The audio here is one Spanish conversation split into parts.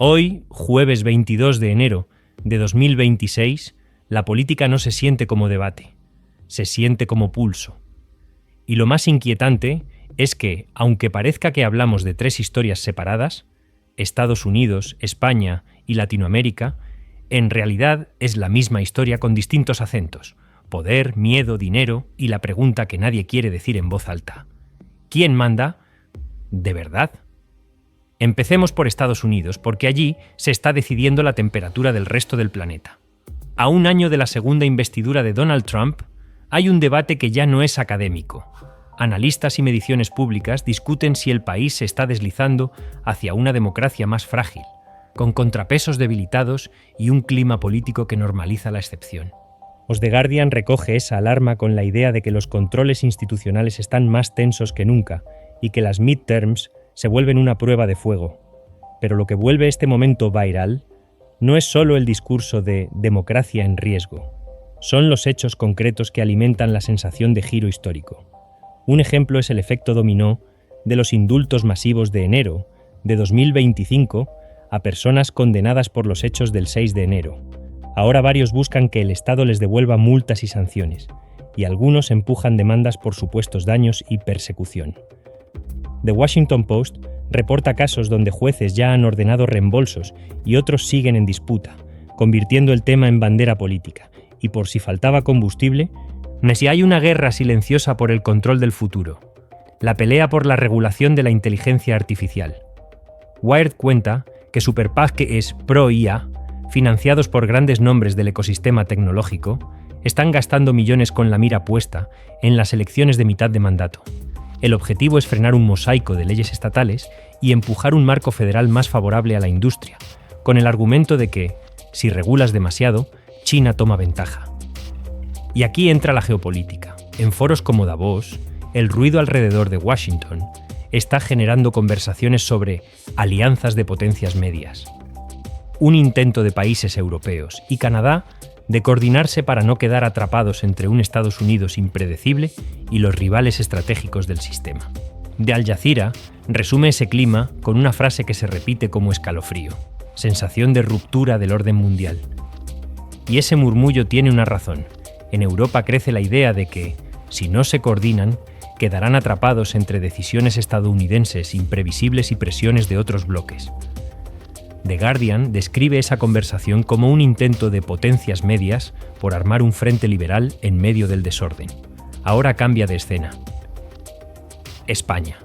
Hoy, jueves 22 de enero de 2026, la política no se siente como debate, se siente como pulso. Y lo más inquietante es que, aunque parezca que hablamos de tres historias separadas, Estados Unidos, España y Latinoamérica, en realidad es la misma historia con distintos acentos: poder, miedo, dinero y la pregunta que nadie quiere decir en voz alta: ¿quién manda? ¿De verdad? Empecemos por Estados Unidos, porque allí se está decidiendo la temperatura del resto del planeta. A un año de la segunda investidura de Donald Trump, hay un debate que ya no es académico. Analistas y mediciones públicas discuten si el país se está deslizando hacia una democracia más frágil, con contrapesos debilitados y un clima político que normaliza la excepción. The Guardian recoge esa alarma con la idea de que los controles institucionales están más tensos que nunca y que las midterms se vuelven una prueba de fuego. Pero lo que vuelve este momento viral no es solo el discurso de democracia en riesgo, son los hechos concretos que alimentan la sensación de giro histórico. Un ejemplo es el efecto dominó de los indultos masivos de enero de 2025 a personas condenadas por los hechos del 6 de enero. Ahora varios buscan que el Estado les devuelva multas y sanciones, y algunos empujan demandas por supuestos daños y persecución. The Washington Post reporta casos donde jueces ya han ordenado reembolsos y otros siguen en disputa, convirtiendo el tema en bandera política. Y por si faltaba combustible, si hay una guerra silenciosa por el control del futuro, la pelea por la regulación de la inteligencia artificial. Wired cuenta que Super PAC, que es pro-IA, financiados por grandes nombres del ecosistema tecnológico, están gastando millones con la mira puesta en las elecciones de mitad de mandato. El objetivo es frenar un mosaico de leyes estatales y empujar un marco federal más favorable a la industria, con el argumento de que, si regulas demasiado, China toma ventaja. Y aquí entra la geopolítica. En foros como Davos, el ruido alrededor de Washington está generando conversaciones sobre alianzas de potencias medias. Un intento de países europeos y Canadá de coordinarse para no quedar atrapados entre un Estados Unidos impredecible y los rivales estratégicos del sistema. De Al Jazeera resume ese clima con una frase que se repite como escalofrío: sensación de ruptura del orden mundial. Y ese murmullo tiene una razón. En Europa crece la idea de que, si no se coordinan, quedarán atrapados entre decisiones estadounidenses imprevisibles y presiones de otros bloques. The Guardian describe esa conversación como un intento de potencias medias por armar un frente liberal en medio del desorden. Ahora cambia de escena. España.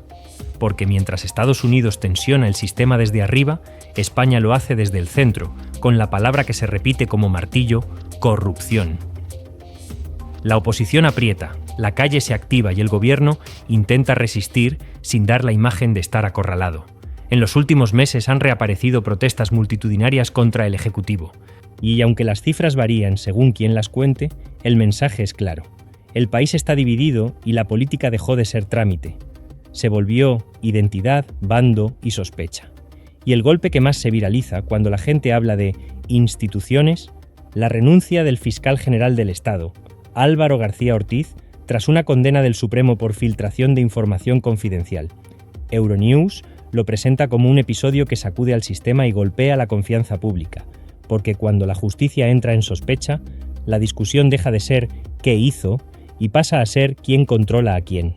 Porque mientras Estados Unidos tensiona el sistema desde arriba, España lo hace desde el centro, con la palabra que se repite como martillo: corrupción. La oposición aprieta, la calle se activa y el gobierno intenta resistir sin dar la imagen de estar acorralado. En los últimos meses han reaparecido protestas multitudinarias contra el Ejecutivo. Y aunque las cifras varían según quien las cuente, el mensaje es claro. El país está dividido y la política dejó de ser trámite. Se volvió identidad, bando y sospecha. Y el golpe que más se viraliza cuando la gente habla de instituciones, la renuncia del fiscal general del Estado, Álvaro García Ortiz, tras una condena del Supremo por filtración de información confidencial. Euronews lo presenta como un episodio que sacude al sistema y golpea la confianza pública, porque cuando la justicia entra en sospecha, la discusión deja de ser qué hizo y pasa a ser quién controla a quién.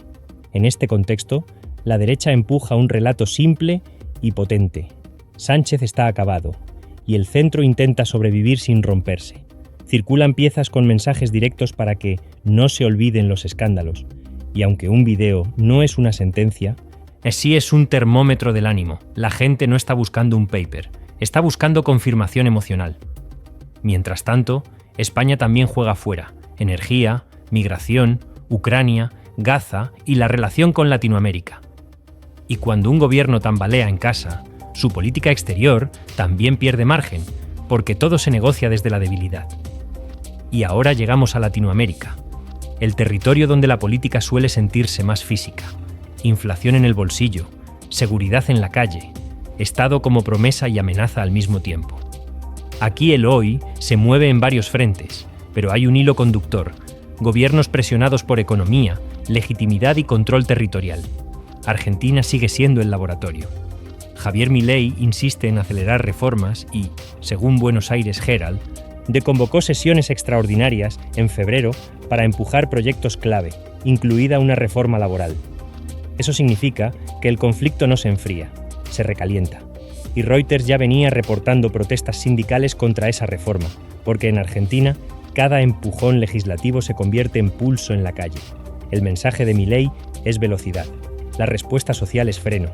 En este contexto, la derecha empuja un relato simple y potente. Sánchez está acabado, y el centro intenta sobrevivir sin romperse. Circulan piezas con mensajes directos para que no se olviden los escándalos, y aunque un video no es una sentencia, sí es un termómetro del ánimo. La gente no está buscando un paper, está buscando confirmación emocional. Mientras tanto, España también juega fuera: energía, migración, Ucrania, Gaza y la relación con Latinoamérica. Y cuando un gobierno tambalea en casa, su política exterior también pierde margen, porque todo se negocia desde la debilidad. Y ahora llegamos a Latinoamérica, el territorio donde la política suele sentirse más física. Inflación en el bolsillo, seguridad en la calle, Estado como promesa y amenaza al mismo tiempo. Aquí el hoy se mueve en varios frentes, pero hay un hilo conductor: gobiernos presionados por economía, legitimidad y control territorial. Argentina sigue siendo el laboratorio. Javier Milei insiste en acelerar reformas y, según Buenos Aires Herald, convocó sesiones extraordinarias en febrero para empujar proyectos clave, incluida una reforma laboral. Eso significa que el conflicto no se enfría, se recalienta. Y Reuters ya venía reportando protestas sindicales contra esa reforma, porque en Argentina cada empujón legislativo se convierte en pulso en la calle. El mensaje de Milei es velocidad, la respuesta social es freno,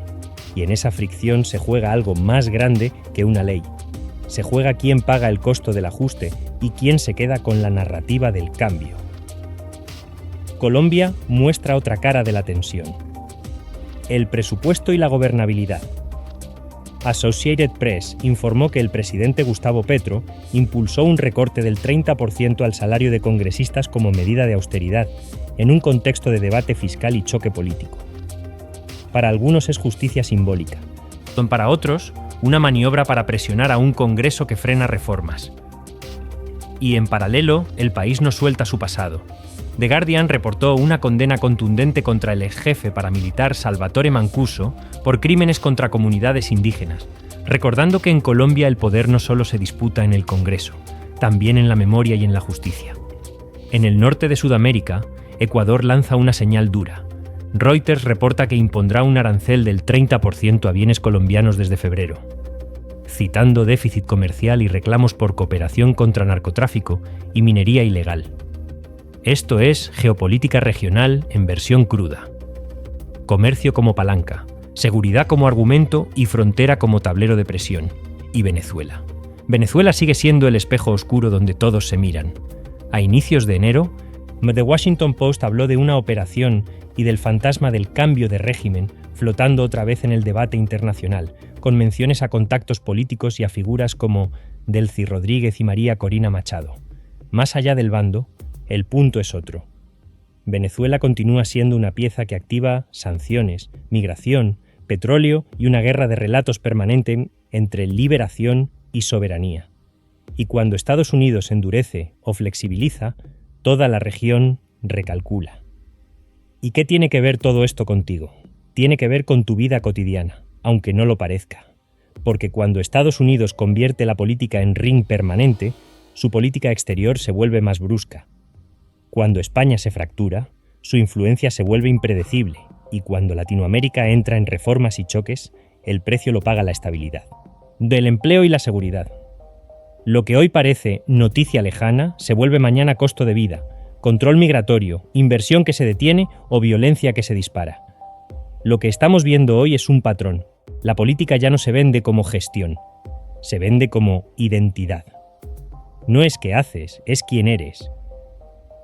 y en esa fricción se juega algo más grande que una ley. Se juega quién paga el costo del ajuste y quién se queda con la narrativa del cambio. Colombia muestra otra cara de la tensión. El presupuesto y la gobernabilidad. Associated Press informó que el presidente Gustavo Petro impulsó un recorte del 30% al salario de congresistas como medida de austeridad, en un contexto de debate fiscal y choque político. Para algunos es justicia simbólica. Para otros, una maniobra para presionar a un Congreso que frena reformas. Y en paralelo, el país no suelta su pasado. The Guardian reportó una condena contundente contra el exjefe paramilitar Salvatore Mancuso por crímenes contra comunidades indígenas, recordando que en Colombia el poder no solo se disputa en el Congreso, también en la memoria y en la justicia. En el norte de Sudamérica, Ecuador lanza una señal dura. Reuters reporta que impondrá un arancel del 30% a bienes colombianos desde febrero. Citando déficit comercial y reclamos por cooperación contra narcotráfico y minería ilegal. Esto es geopolítica regional en versión cruda. Comercio como palanca, seguridad como argumento y frontera como tablero de presión. Y Venezuela. Venezuela sigue siendo el espejo oscuro donde todos se miran. A inicios de enero, The Washington Post habló de una operación y del fantasma del cambio de régimen flotando otra vez en el debate internacional, con menciones a contactos políticos y a figuras como Delcy Rodríguez y María Corina Machado. Más allá del bando, el punto es otro. Venezuela continúa siendo una pieza que activa sanciones, migración, petróleo y una guerra de relatos permanente entre liberación y soberanía. Y cuando Estados Unidos endurece o flexibiliza, toda la región recalcula. ¿Y qué tiene que ver todo esto contigo? Tiene que ver con tu vida cotidiana, aunque no lo parezca. Porque cuando Estados Unidos convierte la política en ring permanente, su política exterior se vuelve más brusca. Cuando España se fractura, su influencia se vuelve impredecible, y cuando Latinoamérica entra en reformas y choques, el precio lo paga la estabilidad. Del empleo y la seguridad. Lo que hoy parece noticia lejana se vuelve mañana costo de vida, control migratorio, inversión que se detiene o violencia que se dispara. Lo que estamos viendo hoy es un patrón. La política ya no se vende como gestión, se vende como identidad. No es qué haces, es quién eres.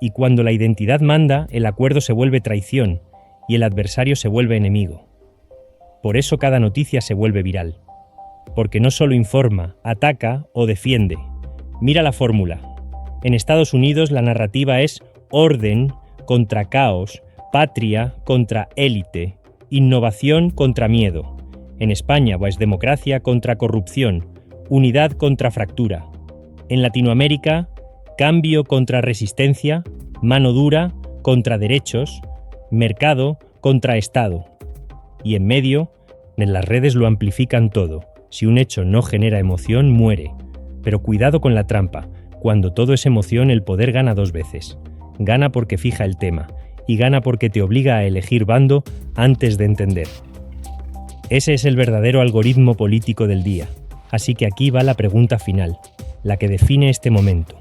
Y cuando la identidad manda, el acuerdo se vuelve traición y el adversario se vuelve enemigo. Por eso cada noticia se vuelve viral. Porque no solo informa, ataca o defiende. Mira la fórmula. En Estados Unidos la narrativa es orden contra caos, patria contra élite, innovación contra miedo. En España es democracia contra corrupción, unidad contra fractura. En Latinoamérica, cambio contra resistencia, mano dura contra derechos, mercado contra Estado. Y en medio, en las redes lo amplifican todo. Si un hecho no genera emoción, muere. Pero cuidado con la trampa. Cuando todo es emoción, el poder gana dos veces. Gana porque fija el tema, y gana porque te obliga a elegir bando antes de entender. Ese es el verdadero algoritmo político del día. Así que aquí va la pregunta final, la que define este momento.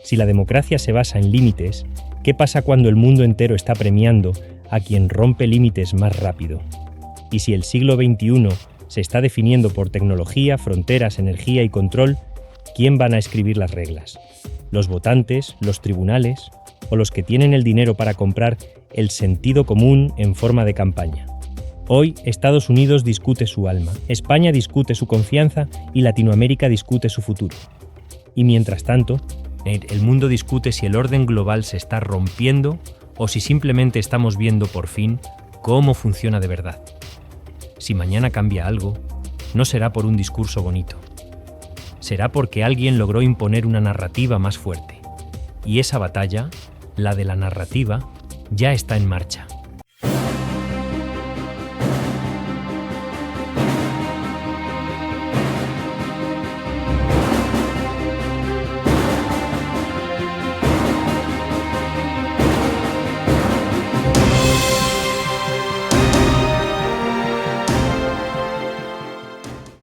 Si la democracia se basa en límites, ¿qué pasa cuando el mundo entero está premiando a quien rompe límites más rápido? Y si el siglo XXI se está definiendo por tecnología, fronteras, energía y control, ¿quién van a escribir las reglas? ¿Los votantes, los tribunales o los que tienen el dinero para comprar el sentido común en forma de campaña? Hoy Estados Unidos discute su alma, España discute su confianza y Latinoamérica discute su futuro. Y mientras tanto, el mundo discute si el orden global se está rompiendo o si simplemente estamos viendo por fin cómo funciona de verdad. Si mañana cambia algo, no será por un discurso bonito. Será porque alguien logró imponer una narrativa más fuerte. Y esa batalla, la de la narrativa, ya está en marcha.